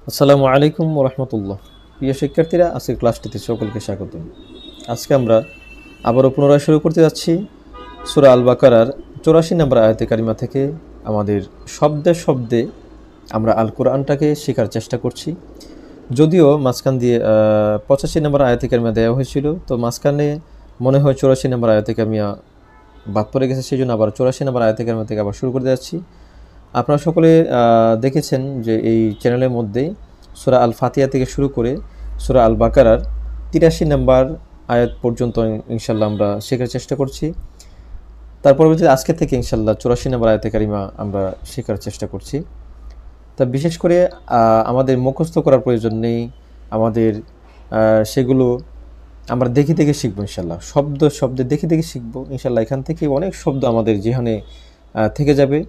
আসসালামু আলাইকুম রহমতুল্লাহ। প্রিয় শিক্ষার্থীরা, আজকের ক্লাসটিতে সকলকে স্বাগত। আজকে আমরা আবারও পুনরায় শুরু করতে যাচ্ছি সূরা আল বাকারার 84 নম্বর আয়াতে কারিমা থেকে। আমাদের শব্দে শব্দে আমরা আল কোরআনটাকে শেখার চেষ্টা করছি। যদিও মাঝখান দিয়ে 85 নম্বর আয়াতে কারিমা দেওয়া হয়েছিল, তো মাঝখানে মনে হয় 84 নম্বর আয়াতে কারিমা বাদ পড়ে গেছে, সেই জন্য আবার 84 নম্বর আয়াতে কারিমা থেকে আবার শুরু করতে যাচ্ছি। আপনারা সকলে দেখেছেন যে এই চ্যানেলের মধ্যে সূরা আল ফাতিহা থেকে শুরু করে সূরা আল বাকারার 83 নম্বর আয়াত পর্যন্ত ইনশাল্লাহ আমরা শেখার চেষ্টা করছি। তার পরবর্তীতে আজকে থেকে ইনশাল্লাহ 84 নম্বর আয়াতে কারিমা আমরা শেখার চেষ্টা করছি। তা বিশেষ করে আমাদের মুখস্থ করার প্রয়োজন নেই, আমাদের সেগুলো আমরা দেখে দেখে শিখবো ইনশাল্লাহ। শব্দে দেখে দেখে শিখবো ইনশাল্লাহ। এখান থেকে অনেক শব্দ আমাদের জিহানে থেকে যাবে।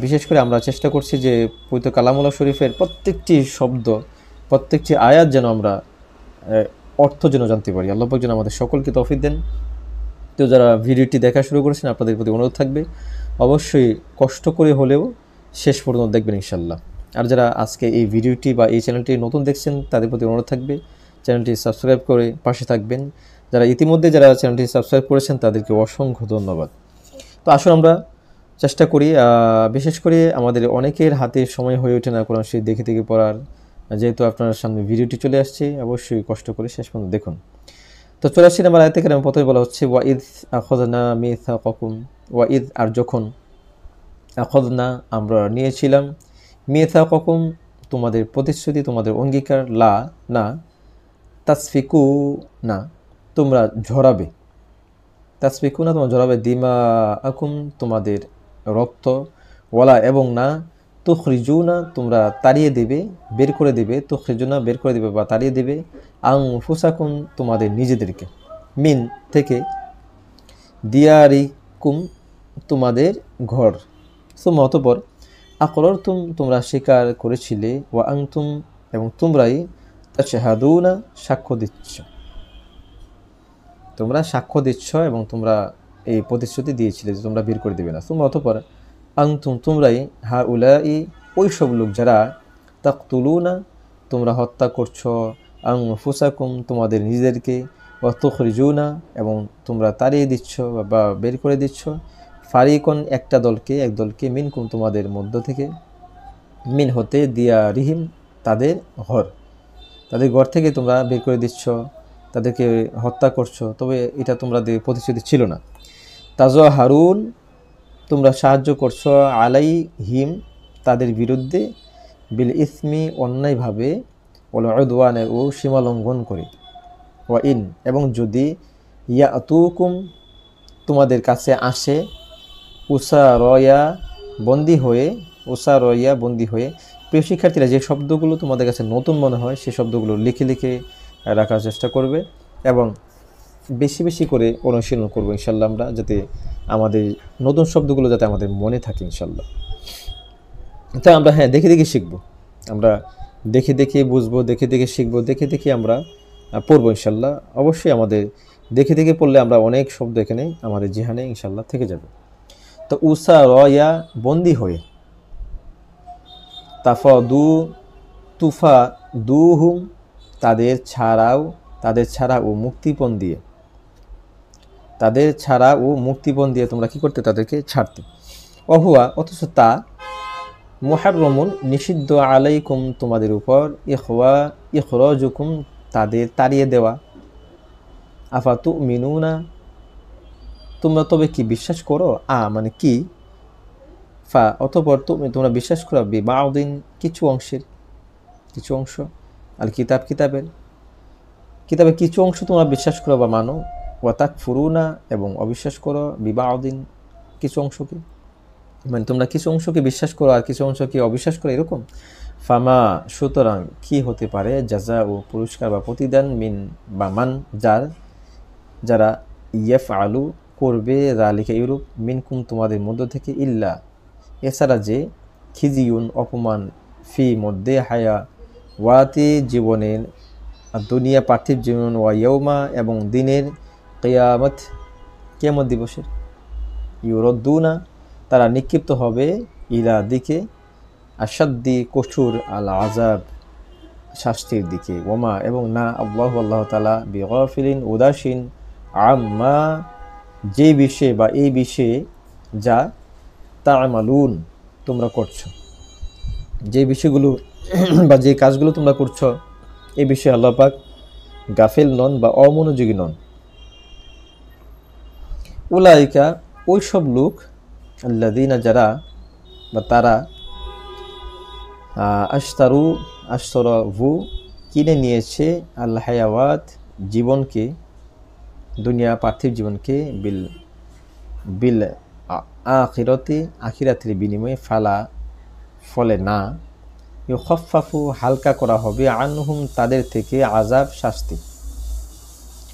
বিশেষ করে আমরা চেষ্টা করছি যে পবিত্র কালামুল্লাহ শরীফের প্রত্যেকটি শব্দ, প্রত্যেকটি আয়াত যেন আমরা অর্থ যেন জানতে পারি। আল্লাহ পাক যেন আমাদের সকলকে তৌফিক দেন। তো যারা ভিডিওটি দেখা শুরু করেছেন, আপনাদের প্রতি অনুরোধ থাকবে অবশ্যই কষ্ট করে হলেও শেষ পর্যন্ত দেখবেন ইনশাল্লাহ। আর যারা আজকে এই ভিডিওটি বা এই চ্যানেলটি নতুন দেখছেন, তাদের প্রতি অনুরোধ থাকবে চ্যানেলটি সাবস্ক্রাইব করে পাশে থাকবেন। যারা ইতিমধ্যে চ্যানেলটি সাবস্ক্রাইব করেছেন, তাদেরকে অসংখ্য ধন্যবাদ। তো আসুন আমরা চেষ্টা করি। বিশেষ করে আমাদের অনেকের হাতে সময় হয়ে ওঠে না কোরআন শরীফ দেখে দেখে পড়ার। যেহেতু আপনার সামনে ভিডিওটি চলে আসছে, অবশ্যই কষ্ট করে শেষ পর্যন্ত দেখুন। তো 84 নম্বর আয়াত থেকে প্রথমে বলা হচ্ছে ওয়াইদ আখাযনা মিসাকাকুম, ওয়াইদ আর যখন, আখাযনা আমরা নিয়েছিলাম, মিসাকাকুম তোমাদের প্রতিশ্রুতি, তোমাদের অঙ্গীকার, লা না, তাসফিকু না তোমরা ঝরাবে, তাসফিকু না তোমরা ঝরাবে, দিমা আকুম তোমাদের রক্ত, ওয়ালা এবং না, তুখরিজুনা তোমরা তাড়িয়ে দেবে, বের করে দেবে, তুখরিজুনা বের করে দেবে বা তাড়িয়ে দেবে, আনফুসাকুম তোমাদের নিজেদেরকে, মিন থেকে, দিয়ারিকুম তোমাদের ঘর, সুম্মা অতঃপর, আকরারতুম তোমরা স্বীকার করেছিলে, ওয়া আনতুম এবং তোমরাই, তাশহাদুনা সাক্ষ্য দিচ্ছ, তোমরা সাক্ষ্য দিচ্ছ এবং তোমরা এই প্রতিশ্রুতি দিয়েছিলে যে তোমরা বের করে দেবে না। তোমরা অতঃপর, আনতুম তোমরাই, হা উলাই ওই সব লোক যারা, তাকতুলুনা তোমরা হত্যা করছো, আনফুসাকুম তোমাদের নিজেদেরকে, ওয়া তুখরিজুনা এবং তোমরা তাড়িয়ে দিচ্ছ বা বের করে দিচ্ছ, ফারিকন একটা দলকে, এক দলকে, মিনকুম তোমাদের মধ্য থেকে, মিন হতে, দিয়া রিহিম তাদের ঘর, তাদের ঘর থেকে তোমরা বের করে দিচ্ছ, তাদেরকে হত্যা করছো, তবে এটা তোমাদের প্রতিশ্রুতি ছিল না। তাজহারুন তোমরা সাহায্য করছো, আলাইহিম তাদের বিরুদ্ধে, বিল ইসমি অন্যায়ভাবে, ওয়াল উদওয়ানে ও সীমা লঙ্ঘন করে, ওয়া ইন এবং যদি, ইয়াতুকুম তোমাদের কাছে আসে, উসারয়া বন্দী হয়ে, উসারয়া বন্দী হয়ে। প্রিয় শিক্ষার্থীরা, যে শব্দগুলো তোমাদের কাছে নতুন মনে হয় সেই শব্দগুলো লিখে লিখে রাখার চেষ্টা করবে এবং বেশি বেশি করে অনুশীলন করবো ইনশাল্লাহ আমরা, যাতে আমাদের নতুন শব্দগুলো যাতে আমাদের মনে থাকে ইনশাল্লাহ। তাই আমরা দেখে দেখে শিখবো, আমরা দেখে দেখে বুঝবো, দেখে দেখে শিখবো, দেখে দেখে আমরা পড়বো ইনশাল্লাহ। অবশ্যই আমাদের দেখে দেখে পড়লে আমরা অনেক শব্দ এখানে আমাদের জিহানে ইনশাল্লাহ থেকে যাবে। তো উসা রয়া বন্দি হয়ে, তাফাদু তুফা দুহুম তাদের ছাড়া ও মুক্তিপণ দিয়ে, তাদের ছাড়া ও মুক্তিপণ দিয়ে তোমরা কি করতে, তাদেরকে ছাড়তে, অহুয়া অথচ তা, মুহাররমুন নিষিদ্ধ, আলাইকুম তোমাদের উপর, ইখরাজুকুম তাদের তাড়িয়ে দেওয়া, আফাতু মিনুনা তোমরা তবে কি বিশ্বাস করো, মানে কি, ফা অতঃপর তোমরা বিশ্বাস করো, বিবাউদিন কিছু অংশ, আল কিতাবের কিছু অংশ তোমরা বিশ্বাস করো বা মানো, ওয়া তাকফুরুনা এবং অবিশ্বাস করো, বিবাউদিন কিছু অংশকে, মানে তোমরা কিছু অংশকে বিশ্বাস করো আর কিছু অংশকে অবিশ্বাস করো, এরকম। ফামা সুতরাং কি হতে পারে, জাযা ও পুরস্কার বা প্রতিদান, মিন বা মান যারা, ইয়াফআলু করবে, যালিকা ইউরূপ, মিনকুম তোমাদের মধ্য থেকে, ইল্লা এছাড়া যে, খিজিউন অপমান, ফি মধ্যে, হায়া ওয়াতি জীবনের, দুনিয়া পার্থিব জীবন, ওয়া ইয়াউমা এবং দিনের, কিয়ামত দিবসের, ইউরদ্দুনা তারা নিক্ষিপ্ত হবে, ইলা দিকে, আসাদ্দি কঠোর, আল আযাব শাস্তির দিকে। ওমা এবং না আল্লাহ তাআলা বিগাফিলিন উদাসীন আম্মা যে বিষয়ে বা এই বিষয়ে যা তা'মালুন তোমরা করছো, যে বিষয়গুলো বা যে কাজগুলো তোমরা করছো এই বিষয়ে আল্লাহ পাক গাফিল নন বা অমনোযোগী নন। উলাইকা ওই সব লোক, আল্লাযীনা যারা বা তারা আশতারু কিনে নিয়েছে আল হায়াওয়াত জীবনকে, দুনিয়া পার্থিব জীবনকে বিল বিল আখিরাতি আখিরাতের বিনিময়ে ফলে না ইউখাফফাফু হালকা করা হবে আনহুম তাদের থেকে আযাব শাস্তি,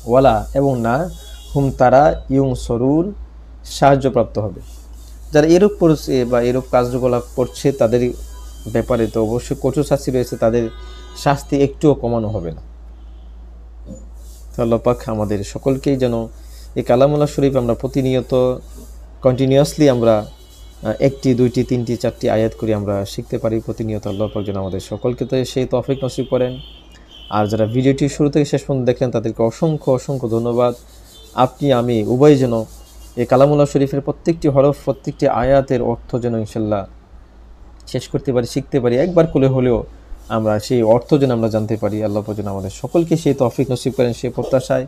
ওয়ালা এবং না হুম তারা ইউনসরুন সাহায্যপ্রাপ্ত হবে। যারা এরূপ করছে বা এরূপ কার্যকলাপ করছে তাদের ব্যাপারে তো অবশ্যই কঠোর শাস্তি রয়েছে, তাদের শাস্তি একটুও কমানো হবে না। তো আল্লাহ পাক আমাদের সকলকেই যেন এই কালামুল্লাহ শরীফ আমরা প্রতিনিয়ত কন্টিনিউয়াসলি আমরা একটি, দুইটি, তিনটি, চারটি আয়াত করে আমরা শিখতে পারি প্রতিনিয়ত। আল্লাহ পাক যেন আমাদের সকলকে তো সেই তৌফিক নসিব করেন। আর যারা ভিডিওটি শুরু থেকে শেষ পর্যন্ত দেখলেন তাদেরকে অসংখ্য অসংখ্য ধন্যবাদ। আপনি আমি উভয় যেন এই কালামুল্লাহ শরীফের প্রত্যেকটি হরফ, প্রত্যেকটি আয়াতের অর্থ যেন ইনশাল্লাহ শেষ করতে পারি, শিখতে পারি, একবার করে হলেও আমরা সেই অর্থ যেন আমরা জানতে পারি। আল্লাহ পাক যেন আমাদের সকলকে সেই তৌফিক নসিব করেন সেই প্রত্যাশায়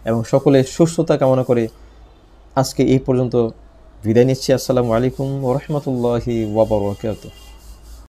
এবং সকলের সুস্থতা কামনা করে আজকে এই পর্যন্ত বিদায় নিচ্ছি। আসসালামু আলাইকুম ওয়া রাহমাতুল্লাহি ওয়া বারাকাতুহু।